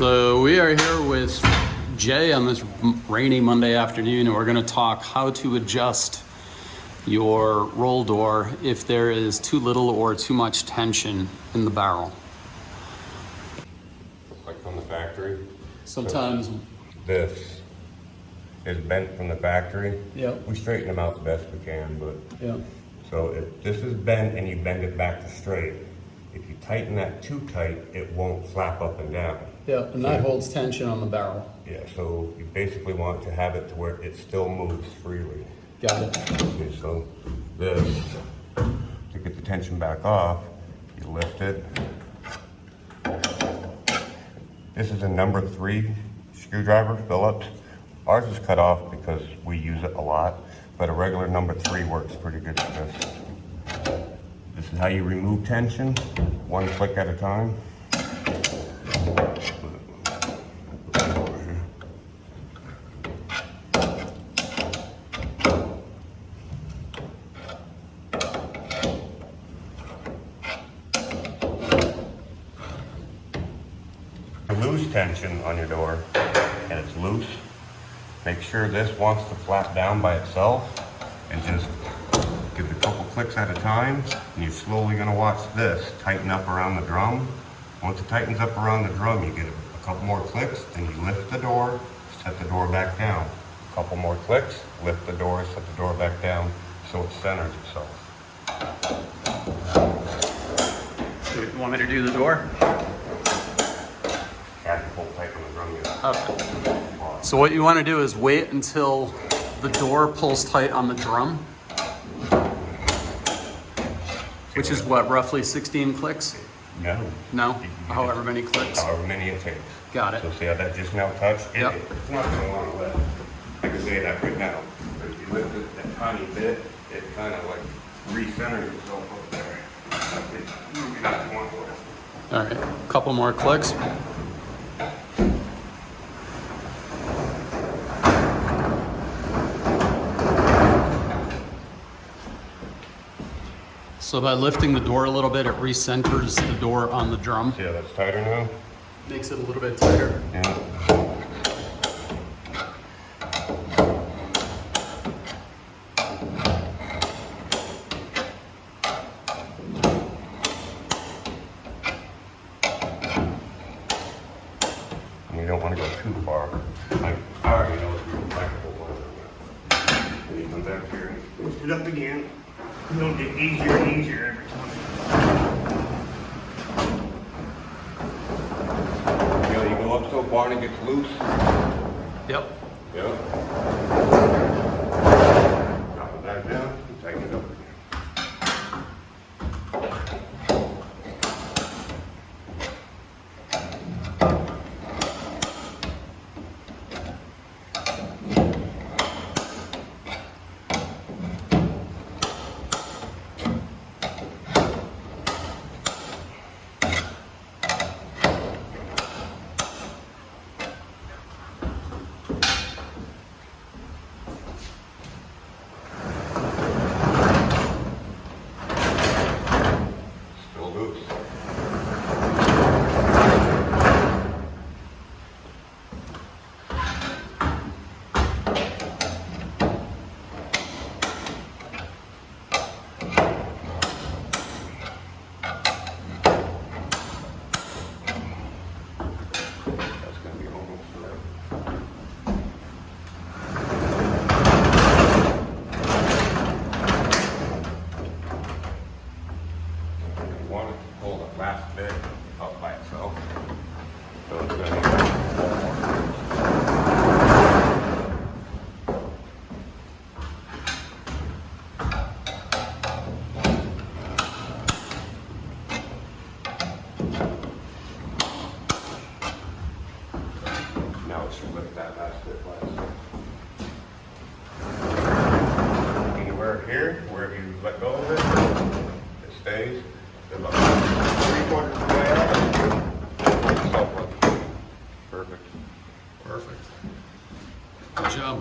So we are here with Jay on this rainy Monday afternoon, and we're going to talk how to adjust your roll door if there is too little or too much tension in the barrel. Like from the factory. Sometimes. So this is bent from the factory. Yep. We straighten them out the best we can, but Yeah. so if this is bent and you bend it back to straight, if you tighten that too tight, it won't flap up and down. Yeah, and that holds tension on the barrel. Yeah, so you basically want to have it to where it still moves freely. Got it. Okay, so this, to get the tension back off, you lift it. This is a number 3 screwdriver, Phillips. Ours is cut off because we use it a lot, but a regular number 3 works pretty good for this. This is how you remove tension, one click at a time. Lose tension on your door and it's loose, make sure this wants to flap down by itself and just give it a couple clicks at a time, and you're slowly going to watch this tighten up around the drum. Once it tightens up around the drum, you get a couple more clicks, then you lift the door, set the door back down. A couple more clicks, lift the door, set the door back down so it centers itself. So you want me to do the door? Okay. So what you want to do is wait until the door pulls tight on the drum, which is what, roughly 16 clicks? No. No? However many clicks? However many it takes. Got it. So see how that just now touched? Yep. It's not going to want to lift. I can say that right now. But if you lift it a tiny bit, it kind of like recenters itself up there. It's not going to lift. All right, a couple more clicks. So by lifting the door a little bit, it recenters the door on the drum. See how that's tighter now? Makes it a little bit tighter. Yeah. And you don't want to go too far. Like, I already know it's real practical one. And you come back here and lift it up again. It'll get easier and easier every time. You know, you go up so far and it gets loose. Yep. Yep. Drop it back down and tighten it up again. Still loose. That's going to be almost right. You want it to pull the last bit up by itself. So it's going to be now it should lift that last bit by itself. Anywhere here, wherever you let go of it, it stays. About 3/4 of the way out. Self-lift. Perfect. Perfect. Good job.